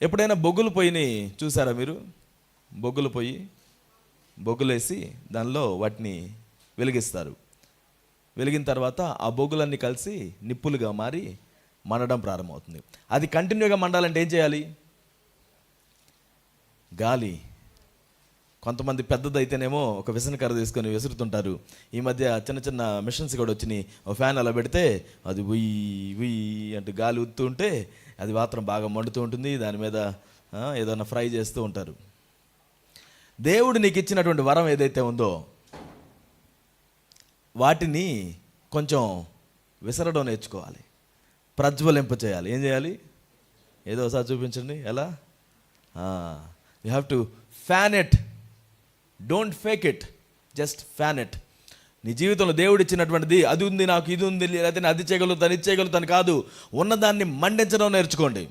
ఎప్పుడైనా బొగ్గుల పొయ్యిని చూసారా మీరు? బొగ్గుల పొయ్యి, బొగ్గులేసి దానిలో వాటిని వెలిగిస్తారు. వెలిగిన తర్వాత ఆ బొగ్గులన్నీ కలిసి నిప్పులుగా మారి మండడం ప్రారంభమవుతుంది. అది కంటిన్యూగా మండాలంటే ఏం చేయాలి? గాలి. కొంతమంది పెద్దదైతేనేమో ఒక విసనకర్ర తీసుకొని విసురుతుంటారు. ఈ మధ్య చిన్న చిన్న మిషన్స్ కూడా వచ్చినాయి. ఒక ఫ్యాన్ అలా పెడితే అది ఉయ్యి ఉయ్యి అంటూ గాలి ఊదుతూ ఉంటే అది మాత్రం బాగా మండుతూ ఉంటుంది. దాని మీద ఏదైనా ఫ్రై చేస్తూ ఉంటారు. దేవుడు నీకు ఇచ్చినటువంటి వరం ఏదైతే ఉందో వాటిని కొంచెం విసరడం నేర్చుకోవాలి, ప్రజ్వలింప చేయాలి. ఏం చేయాలి? ఏదో ఒకసారి చూపించండి ఎలా. You have to fan it, don't fake it, just fan it. నీ జీవితంలో దేవుడు ఇచ్చినటువంటిది అది ఉంది, నాకు ఇది ఉంది, లేకపోతే అది చేయగలుగుతాను ఇది చేయగలుగుతాను కాదు, ఉన్నదాన్ని మండించడం నేర్చుకోండి.